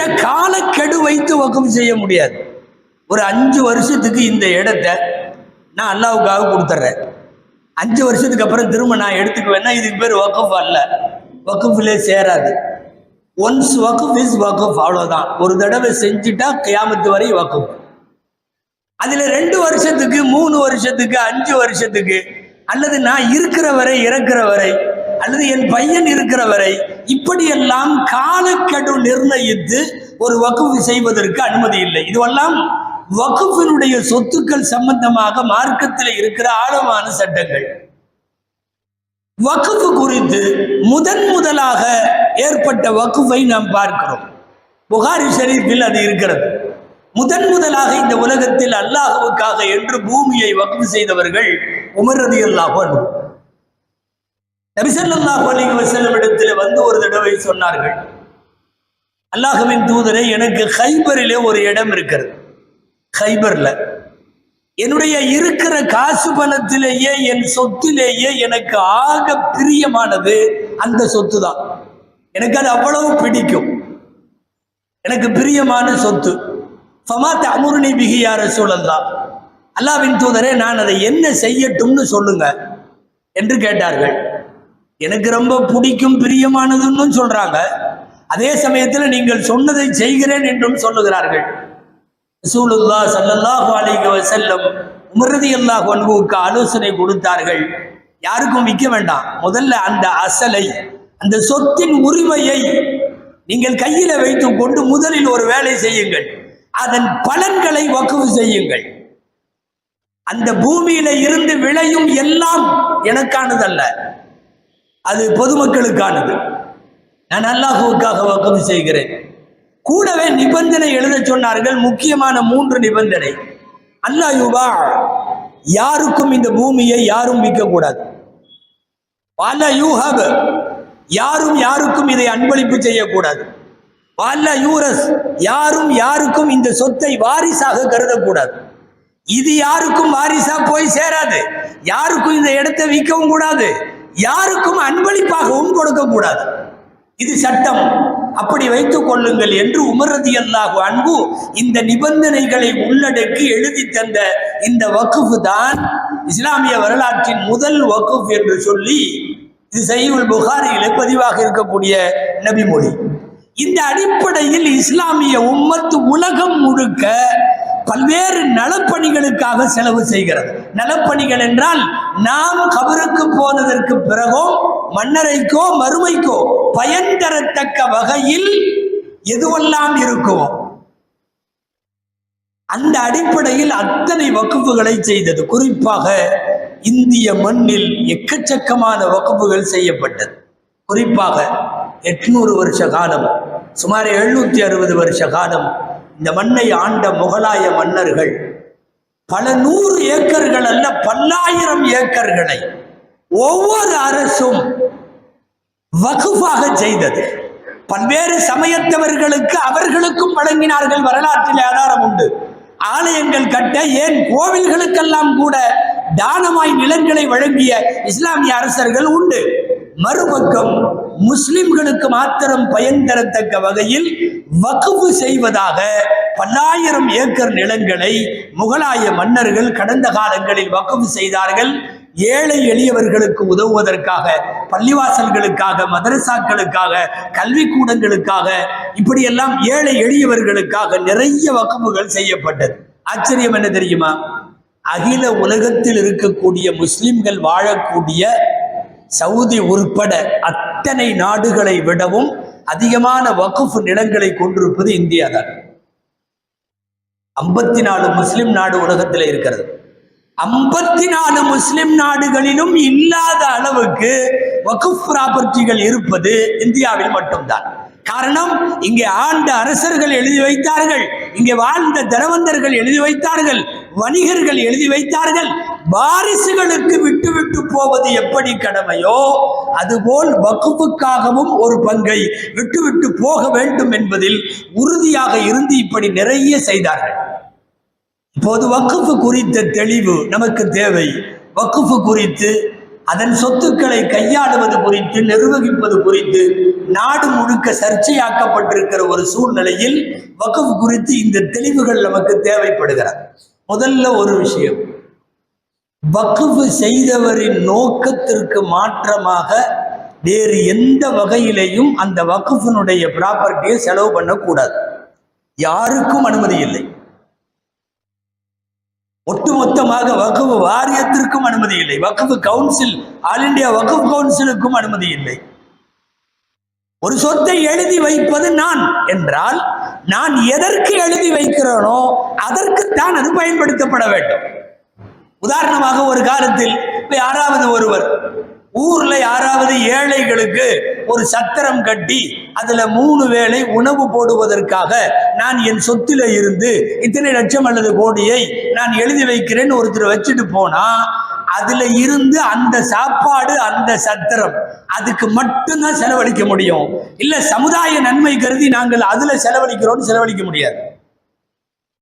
குறிப்பிட்ட காலக்கெடு வைத்து வக்ஃப் செய்ய முடியாது. ஒரு 5 வருஷத்துக்கு இந்த இடத்தை நான் அல்லாஹ்வுக்காக கொடுத்துட்றேன், 5 வருஷத்துக்கு அப்புறம் திரும்ப நான் எடுத்துக்குவேன்னா இதுக்கு பேர் வக்ஃப் அல்ல, வக்ஃபிலே சேராது. ஒன்ஸ் வக்ஃப் இஸ் வக்ஃப், அவ்வளோதான். ஒரு தடவை செஞ்சுட்டா கியாமத்து வரை வக்ஃப். அதில் 2 வருஷத்துக்கு 3 வருஷத்துக்கு 5 வருஷத்துக்கு அல்லது நான் இருக்கிற வரை இறக்கிற வரை அல்லது என் பையன் இருக்கிற வரை இப்படியெல்லாம் காலக்கெடு நிர்ணயித்து ஒரு வக்ஃப் செய்வதற்கு அனுமதி இல்லை. இதுவெல்லாம் வக்ஃபினுடைய சொத்துக்கள் சம்பந்தமாக மார்க்கத்தில் இருக்கிற ஆழமான சட்டங்கள். வக்ஃப் குறித்து முதலாக ஏற்பட்ட வக்ஃபை நாம் பார்க்கிறோம். புகாரி ஷரீஃபில் அது இருக்கிறது. முதலாக இந்த உலகத்தில் அல்லாஹ்வுக்காக என்று பூமியை வக்ஃப் செய்தவர்கள் உமர் ரலியல்லாஹு அன்ஹு. நபி ஸல்லல்லாஹு அலைஹி வஸல்லம் இடத்தில் வந்து ஒரு தடவை சொன்னார்கள், அல்லாஹ்வின் தூதரே, எனக்கு கைபரிலே ஒரு இடம் இருக்கிறது. கைபர்ல என்னுடைய இருக்கிற காசு பணத்திலேயே என் சொத்திலேயே எனக்கு ஆக பிரியமானது அந்த சொத்து தான். எனக்கு அது அவ்வளவு பிடிக்கும், எனக்கு பிரியமான சொத்து. ஃபமா தஅமுருனி பிஹி யா ரசூலல்லாஹ், அல்லாஹ்வின் தூதரே, நான் அதை என்ன செய்யட்டும்னு சொல்லுங்க என்று கேட்டார்கள். எனக்கு ரொம்ப பிடிக்கும் பிரியமானதுன்னு சொல்றாங்க, அதே சமயத்தில் நீங்கள் சொன்னதை செய்கிறேன் என்றும் சொல்லுகிறார்கள். ரசூலுல்லாஹ் ஸல்லல்லாஹு அலைஹி வஸல்லம் உமர் ரலியல்லாஹு அன்ஹுவுக்கு ஆலோசனை கொடுத்தார்கள், யாருக்கும் விற்க வேண்டாம், முதல்ல அந்த அசலை, அந்த சொத்தின் உரிமையை நீங்கள் கையில வைத்துக் கொண்டு முதலில் ஒரு வேலை செய்யுங்கள், அதன் பலன்களை வக்ஃப் செய்யுங்கள். அந்த பூமியில இருந்து விளையும் எல்லாம் எனக்கானதல்ல, அது பொதுமக்களுக்கானது. நான் அல்லாஹ்வுக்காக வக்ஃப் செய்கிறேன். கூடவே நிபந்தனை எழுத சொன்னார்கள், முக்கியமான 3 நிபந்தனை. அல்லாஹ் யுபா, யாருக்கும் இந்த பூமியை யாரும் விற்கக்கூடாது. வாலா யூஹப், யாரும் யாருக்கும் இதை அன்பளிப்பு செய்யக்கூடாது. வாலா யூரஸ், யாரும் யாருக்கும் இந்த சொத்தை வாரிசாக கருதக்கூடாது. இது யாருக்கும் வாரிசா போய் சேராது, யாருக்கும் இந்த இடத்தை விற்கவும் கூடாது, யாருக்கும் அன்பளிப்பாகவும் கொடுக்க கூடாது. இது சட்டம், அப்படி வைத்துக் கொள்ளுங்கள் என்று உமர் ரலியல்லாஹு அன்ஹு இந்த நிபந்தனைகளை உள்ளடக்கி எழுதி தந்த இந்த வக்ஃப் தான் இஸ்லாமிய வரலாற்றின் முதல் வக்ஃப் என்று சொல்லி இது சஹீஹுல் புகாரியிலே பதிவாக இருக்கக்கூடிய நபிமொழி. இந்த அடிப்படையில் இஸ்லாமிய உம்மத்து உலகம் முழுக்க பல்வேறு நலப்பணிகளுக்காக செலவு செய்கிறது. நலப்பணிகள் என்றால் நாம் கபருக்கு போனதற்கு பிறகோ மன்னரைக்கோ மறுமைக்கோ பயன் தரத்தக்க வகையில் எதுவெல்லாம் இருக்குமோ அந்த அடிப்படையில் அத்தனை வக்ஃபுகளை செய்தது. குறிப்பாக இந்திய மண்ணில் எக்கச்சக்கமான வக்ஃபுகள் செய்யப்பட்டது. குறிப்பாக 800 வருஷ காலம், சுமார் 760 வருஷ காலம் இந்த மண்ணை ஆண்ட முகலாய மன்னர்கள் பல 100 ஏக்கர்கள் அல்ல, பல்லாயிரம் ஏக்கர்களை ஒவ்வொரு அரசும் வக்ஃபாக செய்தது. பல்வேறு சமயத்தவர்களுக்கு அவர்களுக்கும் வழங்கினார்கள். வரலாற்றில் ஆதாரம் உண்டு. ஆலயங்கள் கட்ட, ஏன் கோவில்களுக்கெல்லாம் கூட தானமாய் நிலங்களை வழங்கிய இஸ்லாமிய அரசர்கள் உண்டு. மறுபக்கம் முஸ்லிம்களுக்கு மாத்திரம் பயன் தரத்தக்க வகையில் வக்ஃப் செய்வதாக பல்லாயிரம் ஏக்கர் நிலங்களை முகலாய மன்னர்கள் கடந்த காலங்களில் வக்ஃப் செய்தார்கள். ஏழை எளியவர்களுக்கு உதவுவதற்காக, பள்ளிவாசல்களுக்காக, மதரசாக்களுக்காக, கல்விக்கூடங்களுக்காக, இப்படியெல்லாம் ஏழை எளியவர்களுக்காக நிறைய வக்ஃபுகள் செய்யப்பட்டது. ஆச்சரியம் என்ன தெரியுமா? அகில உலகத்தில் இருக்கக்கூடிய முஸ்லிம்கள் வாழக்கூடிய சவுதி உட்பட அத்தனை நாடுகளை விடவும் அதிகமான வக்ஃப் நிலங்களை கொண்டிருப்பது இந்தியா தான். 54 முஸ்லிம் நாடு உலகத்தில் இருக்கிறது. 54 முஸ்லிம் நாடுகளிலும் இல்லாத அளவுக்கு வக்ஃப் ப்ராப்பர்ட்டிகள் இருப்பது இந்தியாவில் மட்டும்தான். காரணம், இங்கே ஆண்ட அரசர்கள் எழுதி வைத்தார்கள், இங்கே வாழ்ந்த தனவந்தர்கள் எழுதி வைத்தார்கள், வணிகர்கள் எழுதி வைத்தார்கள். வாரிசுகளுக்கு விட்டு விட்டு போவது எப்படி கடமையோ அதுபோல் வக்ஃபுக்காகவும் ஒரு பங்கை விட்டு விட்டு போக வேண்டும் என்பதில் உறுதியாக இருந்து இப்படி நிறைய செய்தார்கள். இப்போது வக்ஃப் குறித்த தெளிவு நமக்கு தேவை. வக்ஃப் குறித்து அதன் சொத்துக்களை கையாளுவது குறித்து, நிர்வகிப்பது குறித்து நாடு முழுக்க சர்ச்சையாக்கப்பட்டிருக்கிற ஒரு சூழ்நிலையில் வக்ஃப் குறித்து இந்த தெளிவுகள் நமக்கு தேவைப்படுகிறது. முதல்ல ஒரு விஷயம், வக்ஃப் செய்தவரின் நோக்கத்திற்கு மாற்றமாக வேறு எந்த வகையிலையும் அந்த வக்ஃபினுடைய ப்ராப்பர்ட்டியை செலவு பண்ணக்கூடாது. யாருக்கும் அனுமதி இல்லை. ஒட்டுமொத்தமாக வக்ஃப் வாரியத்திற்கும் அனுமதி இல்லை. வக்ஃப் கவுன்சில், ஆல் இந்தியா வக்ஃப் கவுன்சிலுக்கும் அனுமதி இல்லை. ஒரு சொத்தை எழுதி வைப்பது நான் என்றால், நான் எதற்கு எழுதி வைக்கிறேனோ அதற்குத்தான் அது பயன்படுத்தப்பட வேண்டும். உதாரணமாக, ஒரு காலத்தில் யாராவது ஒருவர் ஊர்ல யாராவது ஏழைகளுக்கு ஒரு சத்திரம் கட்டி அதுல 3 வேளை உணவு போடுவதற்காக நான் என் சொத்துல இருந்து இத்தனை லட்சம் அல்லது கோடியை நான் எழுதி வைக்கிறேன்னு ஒருத்தர் வச்சுட்டு போனா, அதுல இருந்து அந்த சாப்பாடு, அந்த சத்திரம், அதுக்கு மட்டும்தான் செலவழிக்க முடியும். இல்ல சமுதாய நன்மை கருதி நாங்கள் அதுல செலவழிக்கிறோம்னு செலவழிக்க முடியாது.